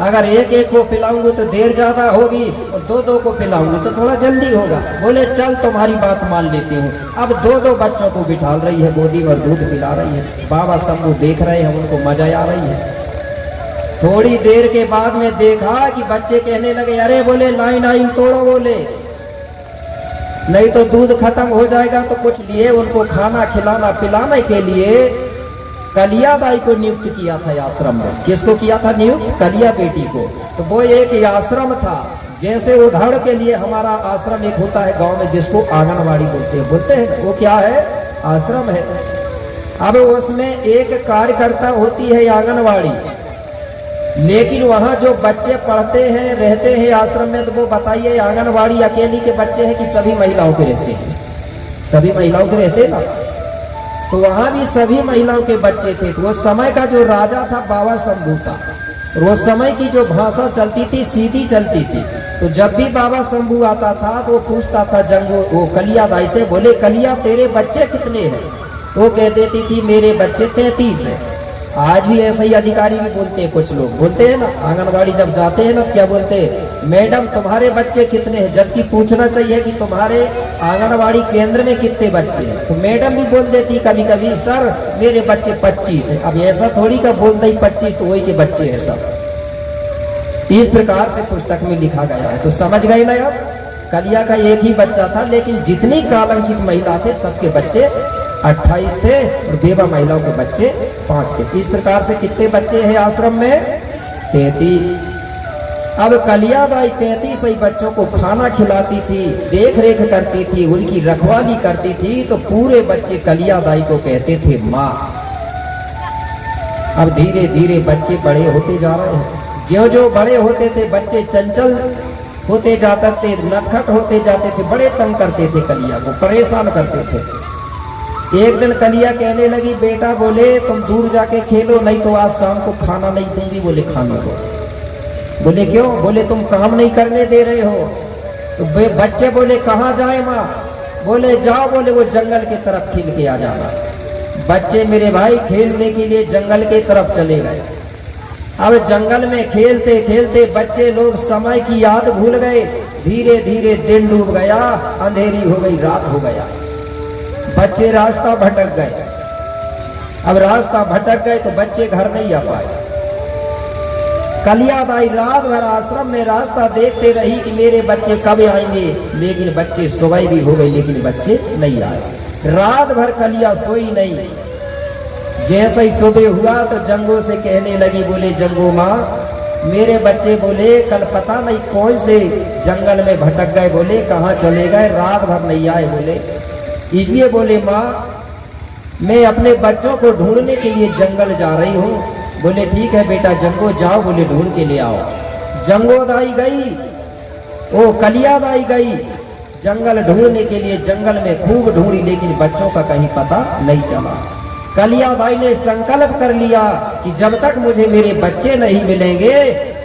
अगर एक एक को पिलाऊंगी तो देर ज्यादा होगी और दो दो को पिलाऊंगी तो थोड़ा जल्दी होगा। बोले चल तुम्हारी बात मान लेती हूँ। अब दो दो बच्चों को बिठाल रही है गोदी में, दूध पिला रही है। बाबा शंभू देख रहे हैं, उनको मजा आ रही है। थोड़ी देर के बाद में देखा कि बच्चे कहने लगे, अरे बोले लाइन आइन तोड़ो, बोले नहीं तो दूध खत्म हो जाएगा। तो कुछ लिए उनको खाना खिलाना पिलाने के लिए कलियाबाई को नियुक्त किया था आश्रम में। किसको किया था नियुक्त? कलिया बेटी को। तो वो एक आश्रम था, जैसे उदाहरण के लिए हमारा आश्रम एक होता है गांव में जिसको आंगनवाड़ी बोलते हैं, वो क्या है? आश्रम है। अब उसमें एक कार्यकर्ता होती है आंगनवाड़ी, लेकिन वहां जो बच्चे पढ़ते हैं रहते हैं आश्रम में, तो वो बताइए आंगनवाड़ी अकेली के बच्चे हैं कि सभी महिलाओं के रहते हैं? सभी महिलाओं के रहते हैं ना। तो वहां भी सभी महिलाओं के बच्चे थे। तो वो समय का जो राजा था बाबा शंभू था, वो समय की जो भाषा चलती थी सीधी चलती थी। तो जब भी बाबा शंभू आता था तो वो पूछता था जंगो वो कलियाबाई से, बोले कलिया तेरे बच्चे कितने हैं? वो कह देती थी मेरे बच्चे 33 हैं। आज भी ऐसे ही अधिकारी भी बोलते हैं, कुछ लोग बोलते हैं ना आंगनवाड़ी जब जाते हैं ना, क्या बोलते हैं? मैडम तुम्हारे बच्चे कितने हैं? जबकि पूछना चाहिए कि तुम्हारे आंगनवाड़ी केंद्र में कितने बच्चे हैं। तो मैडम भी बोल देती कभी कभी, सर मेरे बच्चे 25 है। अब ऐसा थोड़ी का बोलते ही 25 तो वही के बच्चे हैं सब। इस प्रकार से पुस्तक में लिखा गया है। तो समझ गए ना आप, कलिया का एक ही बच्चा था, लेकिन जितनी कालंकित महिला थे सबके बच्चे 28 थे और बेवा महिलाओं के बच्चे 5 थे। इस प्रकार से कितने बच्चे हैं आश्रम में? 33। अब कलियाबाई 33 ही बच्चों को खाना खिलाती थी, देख रेख करती थी, उनकी रखवाली करती थी। तो पूरे बच्चे कलियाबाई को कहते थे माँ। अब धीरे धीरे बच्चे बड़े होते जा रहे हैं। ज्यों ज्यों बड़े होते थे बच्चे चंचल होते जाते थे, नटखट होते जाते थे, बड़े तंग करते थे कलिया को, परेशान करते थे। एक दिन कलिया कहने लगी, बेटा बोले तुम दूर जाके खेलो, नहीं तो आज शाम को खाना नहीं दूंगी। बोले खाने को। बोले क्यों? बोले तुम काम नहीं करने दे रहे हो। तो बच्चे बोले कहाँ जाए माँ? बोले जाओ, बोले वो जंगल की तरफ खेल के आ जाना। बच्चे मेरे भाई खेलने के लिए जंगल की तरफ चले गए। अब जंगल में खेलते खेलते बच्चे लोग समय की याद भूल गए। धीरे धीरे दिन डूब गया, अंधेरी हो गई, रात हो गया। बच्चे रास्ता भटक गए। अब रास्ता भटक गए तो बच्चे घर नहीं आ पाए। कलियाबाई रात भर आश्रम में रास्ता देखते रही कि मेरे बच्चे कब आएंगे, लेकिन बच्चे सुबह भी हो गई लेकिन बच्चे नहीं आए। रात भर कलिया सोई नहीं। जैसे ही सुबह हुआ तो जंगो से कहने लगी, बोले जंगो माँ मेरे बच्चे बोले कल पता नहीं कौन से जंगल में भटक गए, बोले कहाँ चले गए, रात भर नहीं आए। बोले इसलिए बोले माँ मैं अपने बच्चों को ढूंढने के लिए जंगल जा रही हूँ। बोले ठीक है बेटा जंगो जाओ, बोले ढूंढ के ले आओ। जंगो दाई गई, ओ कलियाबाई गई जंगल ढूंढने के लिए। जंगल में खूब ढूंढी लेकिन बच्चों का कहीं पता नहीं चला। कलियाबाई ने संकल्प कर लिया कि जब तक मुझे मेरे बच्चे नहीं मिलेंगे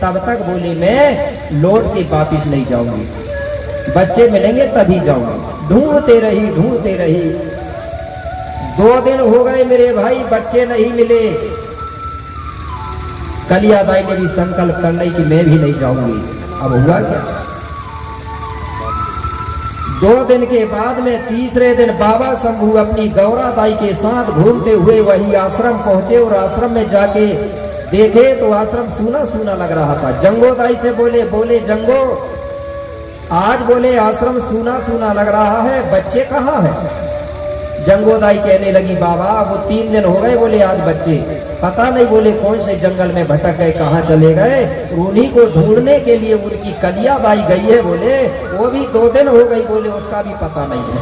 तब तक बोले मैं लौट के वापिस नहीं जाऊंगी, बच्चे मिलेंगे तभी जाऊंगी। ढूंढते रही। 2 दिन हो गए मेरे भाई, बच्चे नहीं मिले। कलियाबाई ने भी संकल्प कर ली कि मैं भी नहीं जाऊंगी। अब हुआ क्या? 2 दिन के बाद में तीसरे दिन बाबा शंभू अपनी गौरा दाई के साथ घूमते हुए वही आश्रम पहुंचे और आश्रम में जाके देखे तो आश्रम सूना सूना लग रहा था। जंगो दाई से बोले जंगो आज बोले आश्रम सूना सूना लग रहा है, बच्चे कहाँ हैं? जंगो दाई कहने लगी बाबा वो 3 दिन हो गए, बोले आज बच्चे पता नहीं बोले कौन से जंगल में भटक गए, कहाँ चले गए। उन्हीं को ढूंढने के लिए उनकी कलियाबाई गई है, बोले वो भी 2 दिन हो गई, बोले उसका भी पता नहीं है।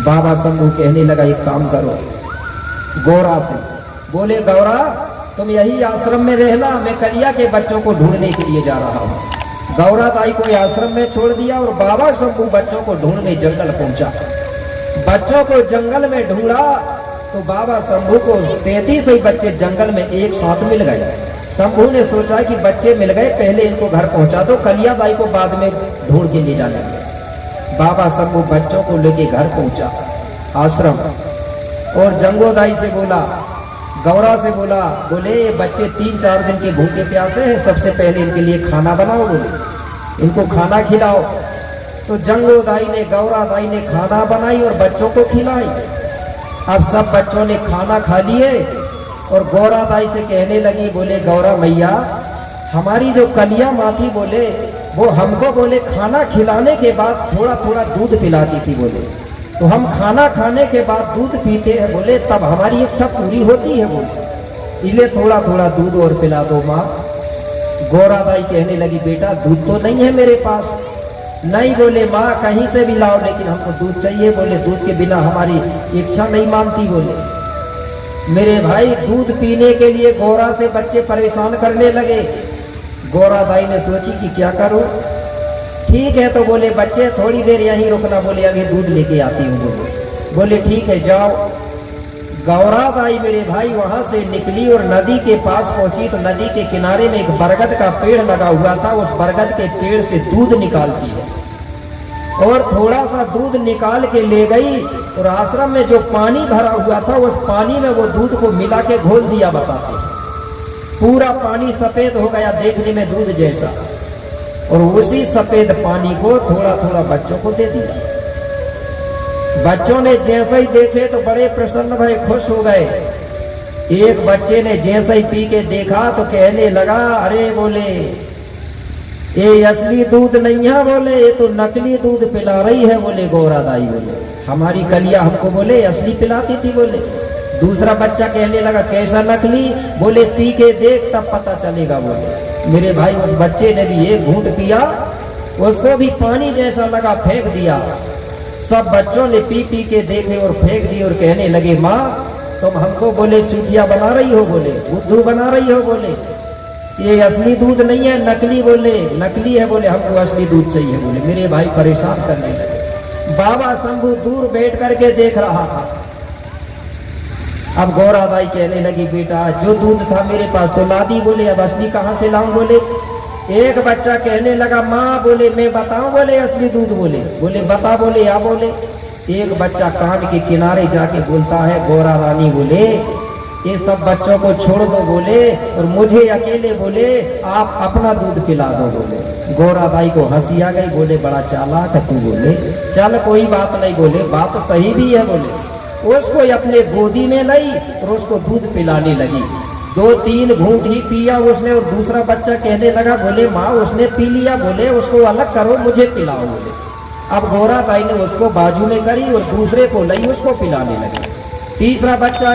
बाबा शंभू कहने लगा एक काम करो गौरा से, बोले गौरा तुम यही आश्रम में रहना, मैं कलिया के बच्चों को ढूंढने के लिए जा रहा हूँ। गौरा दाई को आश्रम में छोड़ दिया और बाबा शंभू बच्चों को ढूंढने जंगल पहुंचा। बच्चों को जंगल में ढूंढा तो बाबा शंभू को 33 ही बच्चे जंगल में एक साथ मिल गए। शंभू ने सोचा कि बच्चे मिल गए, पहले इनको घर पहुंचा दो, कलियाबाई को बाद में ढूंढ के ले जाने। बाबा शंभू बच्चों को लेके घर पहुंचा आश्रम और जंगो दाई से बोला गौरा से बोला, बोले ये बच्चे 3-4 दिन के भूखे प्यासे हैं, सबसे पहले इनके लिए खाना बनाओ, बोले इनको खाना खिलाओ। तो जंगो दाई ने, गौरा दाई ने खाना बनाई और बच्चों को खिलाई। अब सब बच्चों ने खाना खा लिए और गौरा दाई से कहने लगी, बोले गौरा मैया हमारी जो कलिया माँ थी, बोले वो हमको बोले खाना खिलाने के बाद थोड़ा थोड़ा दूध पिलाती थी, बोले तो हम खाना खाने के बाद दूध पीते हैं, बोले तब हमारी इच्छा पूरी होती है, बोले इसलिए थोड़ा थोड़ा दूध और पिला दो माँ। गौरा दाई कहने लगी, बेटा दूध तो नहीं है मेरे पास। नहीं, बोले माँ कहीं से भी लाओ, लेकिन हमको दूध चाहिए, बोले दूध के बिना हमारी इच्छा नहीं मानती। बोले मेरे भाई दूध पीने के लिए गौरा से बच्चे परेशान करने लगे। गौरा दाई ने सोची कि क्या करूं, ठीक है तो बोले बच्चे थोड़ी देर यहीं रुकना, बोले अभी दूध लेके आती हूँ। बोले ठीक है जाओ। गौरा दाई मेरे भाई वहां से निकली और नदी के पास पहुंची तो नदी के किनारे में एक बरगद का पेड़ लगा हुआ था। उस बरगद के पेड़ से दूध निकालती है और थोड़ा सा दूध निकाल के ले गई और आश्रम में जो पानी भरा हुआ था उस पानी में वो दूध को मिला के घोल दिया। बताते पूरा पानी सफेद हो गया, देखने में दूध जैसा, और उसी सफेद पानी को थोड़ा थोड़ा बच्चों को दे दिया। बच्चों ने जैसे ही देखे तो बड़े प्रसन्न भय, खुश हो गए। एक बच्चे ने जैसे ही पी के देखा तो कहने लगा, अरे बोले ये असली दूध नहीं है, बोले ये तो नकली दूध पिला रही है। बोले गौरा दाई, बोले हमारी कलिया हमको बोले असली पिलाती थी। बोले दूसरा बच्चा कहने लगा, कैसा नकली? बोले पी के देख तब पता चलेगा। बोले मेरे भाई उस बच्चे ने भी एक घूंट पिया, उसको भी पानी जैसा लगा, फेंक दिया। सब बच्चों ने पी पी के देखे और फेंक दिए और कहने लगे, माँ तुम हमको बोले चूतिया बना रही हो, बोले बुद्धू बना रही हो, बोले ये असली दूध नहीं है, नकली। बोले नकली है, बोले हमको असली दूध चाहिए। बोले मेरे भाई परेशान करने लगे। बाबा शंभू दूर बैठ करके देख रहा था। अब गौरा दाई कहने लगी, बेटा जो दूध था मेरे पास तो ला दी, बोले अब असली कहाँ से लाऊं? बोले एक बच्चा कहने लगा, माँ बोले मैं बताऊं बोले असली दूध? बोले बता। बोले या बोले एक बच्चा कान के किनारे जाके बोलता है, गौरा रानी बोले ये सब बच्चों को छोड़ दो, बोले और मुझे अकेले बोले आप अपना दूध पिला दो। बोले गौरा दाई को हंसी आ गई। बोले बड़ा चालाक है तू। बोले चल कोई बात नहीं, बोले बात तो सही भी है। बोले उसको अपने गोदी में लाई और उसको दूध पिलाने लगी। 2-3 घूंट ही पिया उसने और दूसरा बच्चा कहने लगा, बोले माँ उसने पी लिया, बोले उसको अलग करो, मुझे पिलाओ। बोले अब गौरा दाई ने उसको बाजू में करी और दूसरे को लाई, उसको पिलाने लगी। तीसरा बच्चा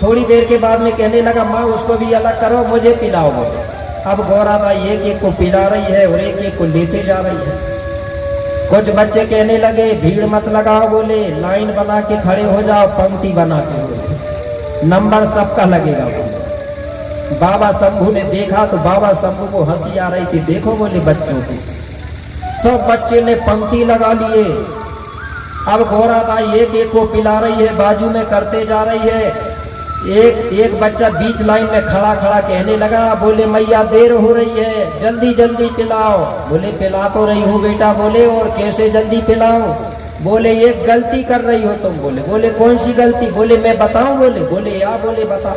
थोड़ी देर के बाद में कहने लगा, माँ उसको भी अलग करो, मुझे पिलाओ। बोले अब गौरा दाई एक एक को पिला रही है और एक एक को लेते जा रही है। कुछ बच्चे कहने लगे, भीड़ मत लगाओ, बोले लाइन बना के खड़े हो जाओ, पंक्ति बना के, बोले नंबर सबका लगेगा। बोले बाबा शंभू ने देखा तो बाबा शंभू को हंसी आ रही थी। देखो बोले बच्चों की, सब बच्चे ने पंक्ति लगा लिए। अब गौरा दाई एक एक को पिला रही है, बाजू में करते जा रही है। एक बच्चा बीच लाइन में खड़ा खड़ा कहने लगा, बोले मैया देर हो रही है, जल्दी जल्दी पिलाओ। बोले पिला तो रही हूँ बेटा। बोले और कैसे जल्दी पिलाओ? बोले एक गलती कर रही हो तुम। बोले कौन सी गलती? बोले मैं बताऊं? बोले या। बोले बता।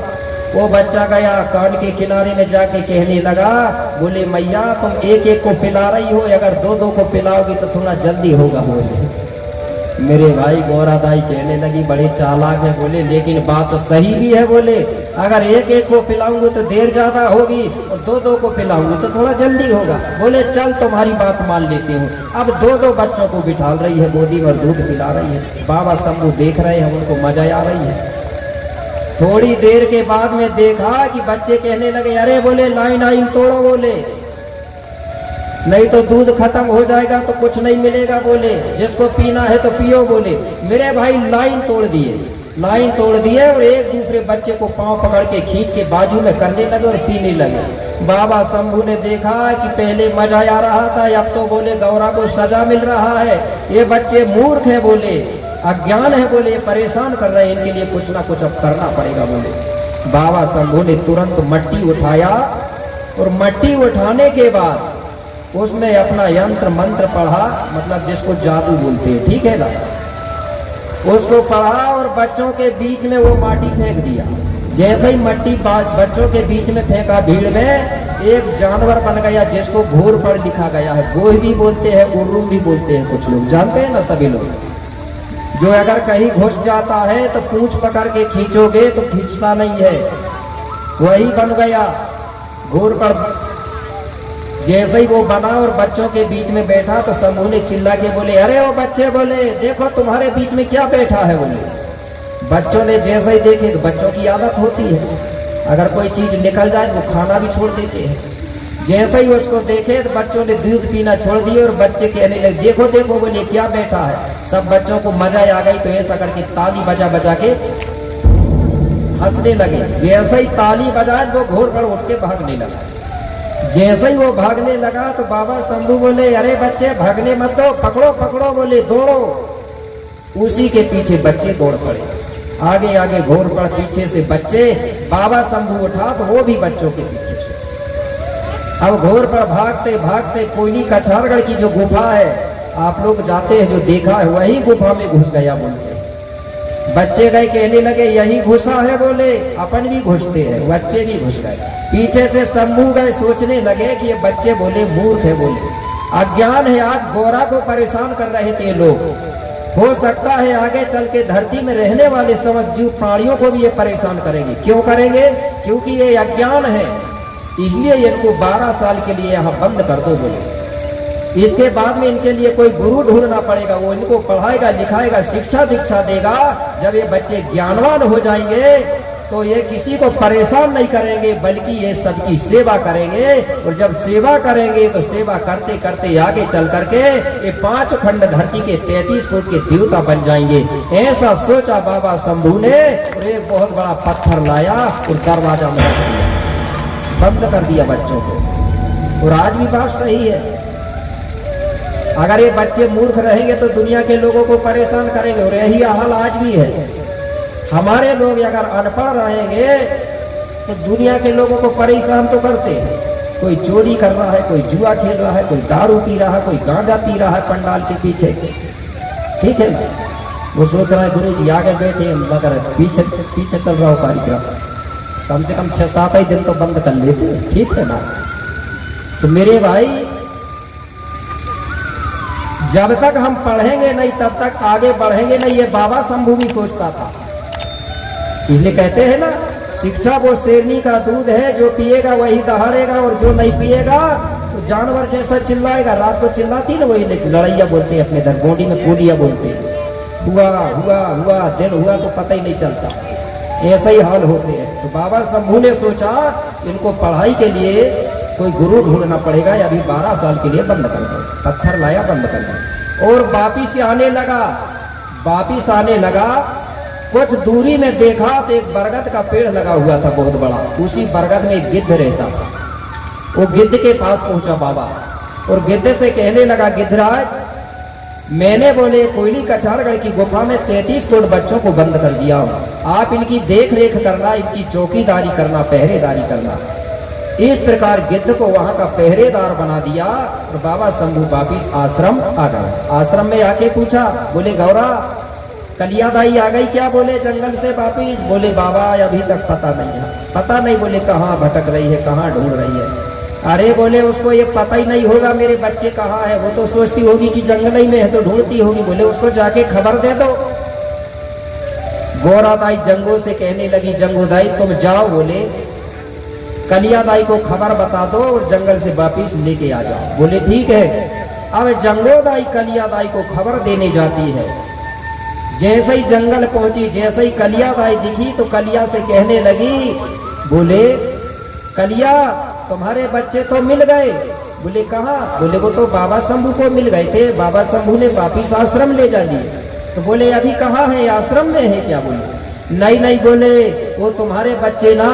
वो बच्चा गया कान के किनारे में जाके कहने लगा, बोले मैया तुम एक एक को पिला रही हो, अगर 2-2 को पिलाओगी तो थोड़ा जल्दी होगा। बोले मेरे भाई गौरा दाई कहने लगी, बड़े चालाक है। बोले लेकिन बात तो सही भी है। बोले अगर एक एक को पिलाऊंगी तो देर ज्यादा होगी और 2-2 को पिलाऊंगी तो थोड़ा जल्दी होगा। बोले चल तुम्हारी बात मान लेती हूँ। अब 2-2 बच्चों को बिठाल रही है गोदी में, दूध पिला रही है। बाबा शंभू देख रहे हैं, उनको मजा आ रही है। थोड़ी देर के बाद में देखा कि बच्चे कहने लगे, अरे बोले लाइन आइन तोड़ो, बोले नहीं तो दूध खत्म हो जाएगा तो कुछ नहीं मिलेगा। बोले जिसको पीना है तो पियो। बोले मेरे भाई लाइन तोड़ दिए और एक दूसरे बच्चे को पांव पकड़ के खींच के बाजू में करने लगे और पीने लगे। बाबा शंभू ने देखा कि पहले मजा आ रहा था, अब तो बोले गौरा को सजा मिल रहा है, ये बच्चे मूर्ख है, बोले अज्ञान है, बोले परेशान कर रहे हैं, इनके लिए कुछ ना कुछ अब करना पड़ेगा। बोले बाबा शंभू ने तुरंत मट्टी उठाया और मट्टी उठाने के बाद उसमें अपना यंत्र मंत्र पढ़ा, मतलब जिसको जादू बोलते हैं, ठीक है ना, उसको पढ़ा और बच्चों के बीच में वो माटी फेंक दिया। जैसे ही मट्टी बच्चों के बीच में फेंका भीड़ में, एक जानवर बन गया जिसको घोर पड़ लिखा गया है। गोह भी बोलते हैं, उर्रूम भी बोलते हैं, कुछ लोग जानते हैं ना, सभी लोग। जो अगर कहीं घुस जाता है तो पूंछ पकड़ के खींचोगे तो खींचता नहीं है, वही बन गया घोर पड़। जैसे ही वो बना और बच्चों के बीच में बैठा तो समूह ने चिल्ला के बोले, अरे वो बच्चे, बोले देखो तुम्हारे बीच में क्या बैठा है। बोले बच्चों ने जैसे ही देखे, तो बच्चों की आदत होती है, अगर कोई चीज निकल जाए तो वो खाना भी छोड़ देते हैं। जैसे ही उसको देखे तो बच्चों ने दूध पीना छोड़ दिया और बच्चे कहने लगे, देखो देखो, बोले क्या बैठा है। सब बच्चों को मजा आ गई, तो ऐसा करके ताली बजा बजा के हंसने लगे। जैसे ही ताली बजाए वो घोर पर उठ के भागने लगा। जैसे ही वो भागने लगा तो बाबा शंभू बोले, अरे बच्चे भागने मत दो, पकड़ो पकड़ो, बोले दौड़ो। उसी के पीछे बच्चे दौड़ पड़े, आगे आगे घोर पड़, पीछे से बच्चे। बाबा शंभू उठा तो वो भी बच्चों के पीछे से। अब घोर पर भागते भागते कोयली कछारगढ़ की जो गुफा है, आप लोग जाते हैं, जो देखा है, वही गुफा में घुस गया। बोलते बच्चे गए, कहने लगे यही घुसा है। बोले अपन भी घुसते हैं, बच्चे भी घुस गए। पीछे से शंभू गए, सोचने लगे कि ये बच्चे बोले मूर्ख है, बोले अज्ञान है। आज गोरा को परेशान कर रहे थे लोग, हो सकता है आगे चल के धरती में रहने वाले समझ जीव प्राणियों को भी ये परेशान करेंगे। क्यों करेंगे? क्योंकि ये अज्ञान है, इसलिए इनको 12 साल के लिए यहाँ बंद कर दो। बोले इसके बाद में इनके लिए कोई गुरु ढूंढना पड़ेगा, वो इनको पढ़ाएगा लिखाएगा, शिक्षा दीक्षा देगा। जब ये बच्चे ज्ञानवान हो जाएंगे तो ये किसी को परेशान नहीं करेंगे, बल्कि ये सबकी सेवा करेंगे। और जब सेवा करेंगे तो सेवा करते करते आगे चल करके ये 5 खंड धरती के 33 फुट के देवता बन जाएंगे। ऐसा सोचा बाबा शंभू ने, और एक बहुत बड़ा पत्थर लाया और दरवाजा में रख दिया, बंद कर दिया बच्चों को। और आज भी बात सही है, अगर ये बच्चे मूर्ख रहेंगे तो दुनिया के लोगों को परेशान करेंगे, और यही हाल आज भी है। हमारे लोग अगर अनपढ़ रहेंगे तो दुनिया के लोगों को परेशान तो करते हैं। कोई चोरी कर रहा है, कोई जुआ खेल रहा है, कोई दारू पी रहा है, कोई गांजा पी रहा है पंडाल के पीछे, ठीक है। वो सोच रहा है गुरु जी आगे बैठे, मगर पीछे पीछे चल रहा हो कार्यक्रम। कम से कम 6-7 ही दिन तो बंद कर लेते, ठीक है ना। तो मेरे भाई, जब तक हम पढ़ेंगे नहीं तब तक आगे बढ़ेंगे नहीं, ये बाबा शंभू भी सोचता था। इसलिए कहते हैं ना, शिक्षा वो शेरनी का दूध है, जो पिएगा वही दहाड़ेगा, और जो नहीं पिएगा तो जानवर जैसा चिल्लाएगा। रात को चिल्लाती ना वही लड़ैया बोलते हैं, अपने धर गोंडी में कोलिया बोलते हैं। हुआ हुआ हुआ, दिन हुआ तो पता ही नहीं चलता, ऐसा ही हाल होते हैं। तो बाबा शंभू ने सोचा इनको पढ़ाई के लिए कोई गुरु ढूंढना पड़ेगा, या अभी 12 साल के लिए बंद कर दो। पत्थर लाया, बंद कर दो, और वापिस आने लगा। वापिस आने लगा, कुछ दूरी में देखा तो एक बरगद का पेड़ लगा हुआ था बहुत बड़ा। उसी बरगद में एक गिद्ध रहता था। वो गिद्ध के पास पहुंचा बाबा, और गिद्ध से कहने लगा, गिद्धराज, मैंने बोले कोयली कछारगढ़ की गुफा में 33 करोड़ बच्चों को बंद कर दिया हूं। आप इनकी देख रेख करना, इनकी चौकीदारी करना, पहरेदारी करना। इस प्रकार गिद्ध को वहां का पहरेदार बना दिया। और बाबा शंभू वापिस आश्रम आ गए। आश्रम में आके पूछा, बोले गौरा, कलिया दाई आ गई क्या? बोले जंगल से वापिस। बोले बाबा अभी तक पता नहीं है। पता नहीं? बोले कहाँ भटक रही है, कहाँ ढूंढ रही है? अरे बोले उसको ये पता ही नहीं होगा मेरे बच्चे कहाँ है। वो तो सोचती होगी कि जंगल ही में है तो ढूंढती होगी। बोले उसको जाके खबर दे दो। गौरा दाई जंगो से कहने लगी, जंगो दाई तुम जाओ, बोले कलिया दाई को खबर बता दो और जंगल से वापिस लेके आ जाओ। बोले ठीक है। अब जंगो दाई कलिया दाई को खबर देने जाती है। जैसे ही जंगल पहुंची, जैसे ही कलिया दाई दिखी तो कलिया से कहने लगी, बोले कलिया तुम्हारे बच्चे तो मिल गए। बोले कहाँ? बोले वो तो बाबा शंभू को मिल गए थे, बाबा शंभू ने वापिस आश्रम ले जा लिए। तो बोले अभी कहाँ है, आश्रम में है क्या? बोले नहीं नहीं, बोले वो तुम्हारे बच्चे ना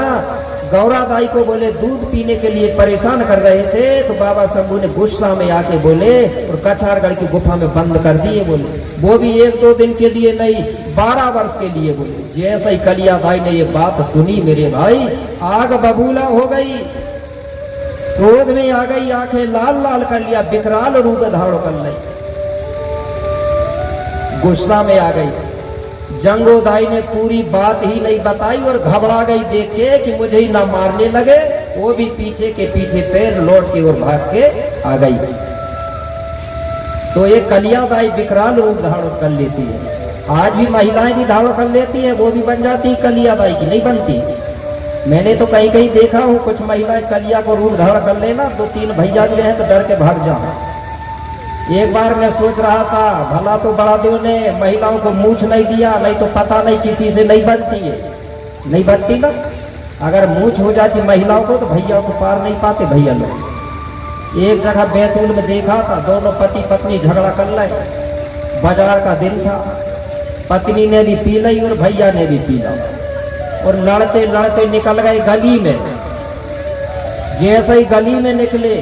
गौरा दाई को बोले दूध पीने के लिए परेशान कर रहे थे, तो बाबा शंभू ने गुस्सा में आके बोले और कछारगढ़ की गुफा में बंद कर दिए। बोले वो भी 1-2 दिन के लिए नहीं, 12 वर्ष के लिए। बोले जैसे ही कलिया भाई ने ये बात सुनी मेरे भाई, आग बबूला हो गई, क्रोध में आ गई, आंखें लाल लाल कर लिया, विकराल रूप धारण कर ली, गुस्सा में आ गई। जंगोदाई ने पूरी बात ही नहीं बताई और घबरा गई देख के कि मुझे ही ना मारने लगे। वो भी पीछे के पीछे पैर लौट के और भाग के आ गई। तो ये कलियादाई विकराल रूप धारण कर लेती है। आज भी महिलाएं भी धारण कर लेती है, वो भी बन जाती है कलियादाई की, नहीं बनती। मैंने तो कहीं कहीं देखा हूँ कुछ महिलाएं कलिया को रूप धारण कर लेना, 2-3 भैया जो है तो डर के भाग जाओ। एक बार मैं सोच रहा था भला तो बड़ा देव ने महिलाओं को मूछ नहीं दिया, नहीं तो पता नहीं किसी से नहीं बनती है, नहीं बनती ना। अगर मूछ हो जाती महिलाओं को तो भैया को पार नहीं पाते भैया लोग। एक जगह बैतूल में देखा था, दोनों पति पत्नी झगड़ा कर रहे, बाजार का दिन था, पत्नी ने भी पी ली और भैया ने भी पी ला और लड़ते लड़ते निकल गए गली में। जैसे ही गली में निकले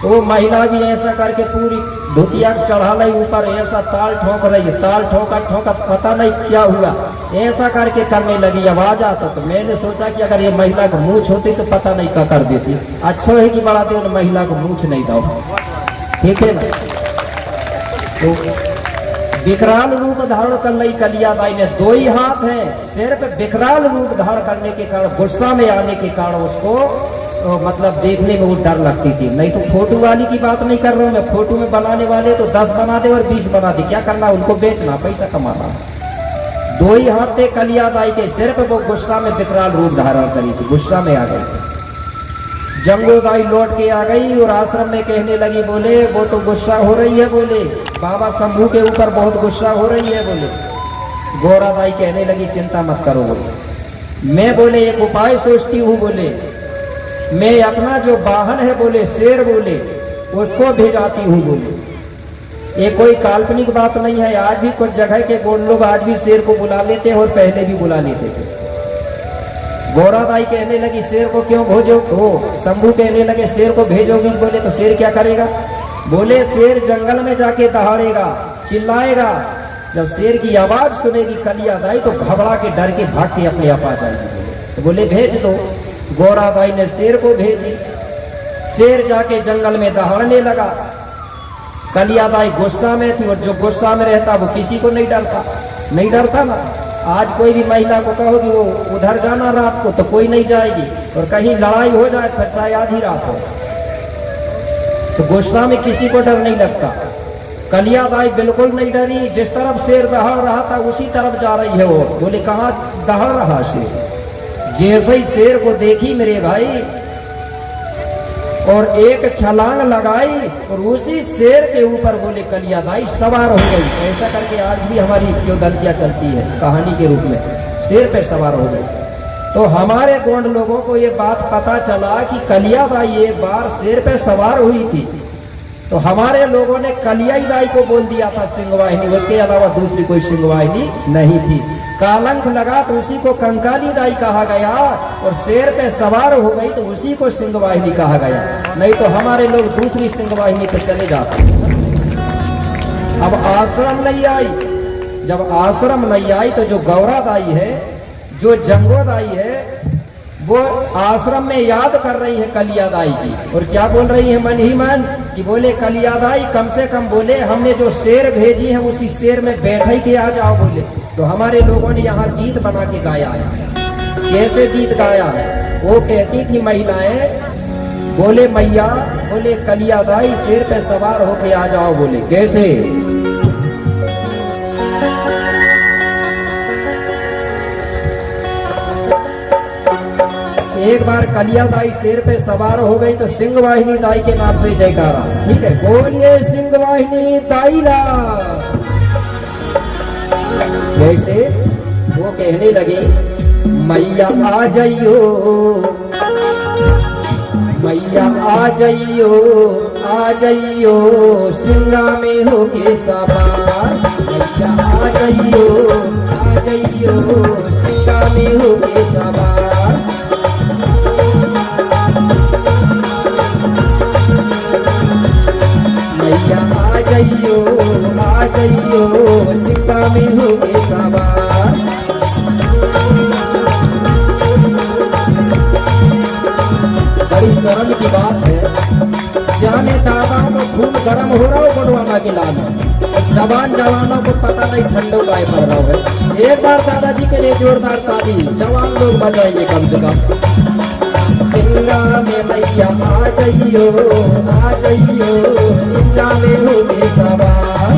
तो महिला भी ऐसा करके पूरी धोतिया चढ़ा ली ऊपर, ऐसा ताल ठोक रही, ताल ठोका ठोका पता नहीं क्या हुआ, ऐसा करके करने लगी, आवाज आता। तो मैंने सोचा कि अगर ये महिला को मूछ होती तो पता नहीं क्या कर देती। अच्छा है कि बड़ा देव ने महिला को मूछ नहीं दो, ठीक है ना। तो विकराल रूप धारण कर ली कलियादाई ने, 2 ही हाथ हैं, सिर्फ विकराल रूप धारण करने के कारण, गुस्सा में आने के कारण उसको तो मतलब देखने में वो डर लगती थी। नहीं तो फोटो वाली की बात नहीं कर रहा हूँ मैं, फोटो में बनाने वाले तो 10 बना दे और 20 बना दे, क्या करना, उनको बेचना, पैसा कमाना। 2 ही हाथ थे कलियादाई के, सिर्फ वो गुस्सा में विकराल रूप धारण करी थी, गुस्सा में आ गई थी। जंगोदाई लौट के आ गई और आश्रम में कहने लगी, बोले वो तो गुस्सा हो रही है, बोले बाबा शंभू के ऊपर बहुत गुस्सा हो रही है। बोले गौरादाई कहने लगी, चिंता मत करो, बोले मैं बोले एक उपाय सोचती हूँ, बोले मैं अपना जो वाहन है बोले शेर, बोले उसको भेजाती हूँ। बोले ये कोई काल्पनिक बात नहीं है, आज भी कुछ जगह के गोंड लोग आज भी शेर को बुला लेते हैं और पहले भी बुला लेते थे। गौरादाई कहने लगी, शेर को क्यों भेजो हो? शंभू कहने लगे, शेर को भेजोगी? बोले तो शेर क्या करेगा? बोले शेर जंगल में जाके दहाड़ेगा, चिल्लाएगा, जब शेर की आवाज सुनेगी कलियादाई तो घबरा के डर के भाग के अपने आप आ जाएगी। तो बोले भेज दो। गौरादाई ने शेर को भेजी, शेर जाके जंगल में दहाड़ने लगा। कलियादाई गुस्सा में थी और जो गुस्सा में रहता वो किसी को नहीं डरता, नहीं डरता ना। आज कोई भी महिला को कहो कि वो उधर जाना रात को तो कोई नहीं जाएगी, और कहीं लड़ाई हो जाए फिर चाहे आधी रात हो, तो गुस्सा में किसी को डर नहीं लगता। कलियादाई बिल्कुल नहीं डरी, जिस तरफ शेर दहाड़ रहा था उसी तरफ जा रही है वो। बोले कहाँ दहाड़ रहा शेर? जैसे ही शेर को देखी मेरे भाई और एक छलांग लगाई और उसी शेर के ऊपर बोले कलियादाई सवार हो गई। ऐसा करके आज भी हमारी किंवदंतियां चलती है कहानी के रूप में, शेर पे सवार हो गई। तो हमारे गोंड लोगों को ये बात पता चला कि कलियादाई एक बार शेर पे सवार हुई थी, तो हमारे लोगों ने कलियादाई को बोल दिया था सिंहवाहिनी, उसके अलावा दूसरी कोई सिंहवाहिनी नहीं थी। कालंक लगा तो उसी को कंकाली दाई कहा गया, और शेर पे सवार हो गई तो उसी को सिंहवाहिनी कहा गया। नहीं तो हमारे लोग दूसरी सिंहवाहिनी पे चले जाते। अब आश्रम नहीं आई, जब आश्रम नहीं आई तो जो गौरादाई है, जो जंगोदाई है, वो आश्रम में याद कर रही है कलियादाई की, और क्या बोल रही है मन ही मन कि बोले कलियादाई कम से कम बोले हमने जो शेर भेजी है उसी शेर में बैठे के आ जाओ। बोले तो हमारे लोगों ने यहाँ गीत बना के गाया है। कैसे गीत गाया है? वो कहती थी महिलाएं, बोले मैया, बोले कलियादाई शेर पे सवार होके आ जाओ। बोले कैसे? एक बार कलियादाई शेर पे सवार हो गई तो सिंहवाहिनी दाई के नाम से जयकारा, ठीक है, बोलिए सिंहवाहिनी दाई ला। जैसे वो कहने लगे, मैया आ जाइयो, मैया आ जाइयो, आ जाइयो सिंगा में होके सवार, मैया आ जाइयो, आ जाइयो सिंगा में होके सवार। मैया आ जाइयो, आ जाइयो सिंगा में होके सवार। बड़ी शर्म की बात है, श्यामे दादा को खून गर्म हो रहा हो बनवाना के लाल जवान जवानों को पता नहीं ठंडो गाय पड़ रहा है। एक बार दादाजी के लिए जोरदार ताली जवान लोग बजाएंगे कम से कम। सिंगा में मैया आ जाइयो सिंगा में होगे सवार।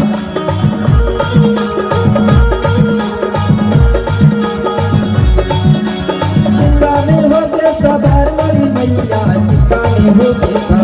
सिंगा में होगे सवार मोरी मैया सिंगा में होगे सवार।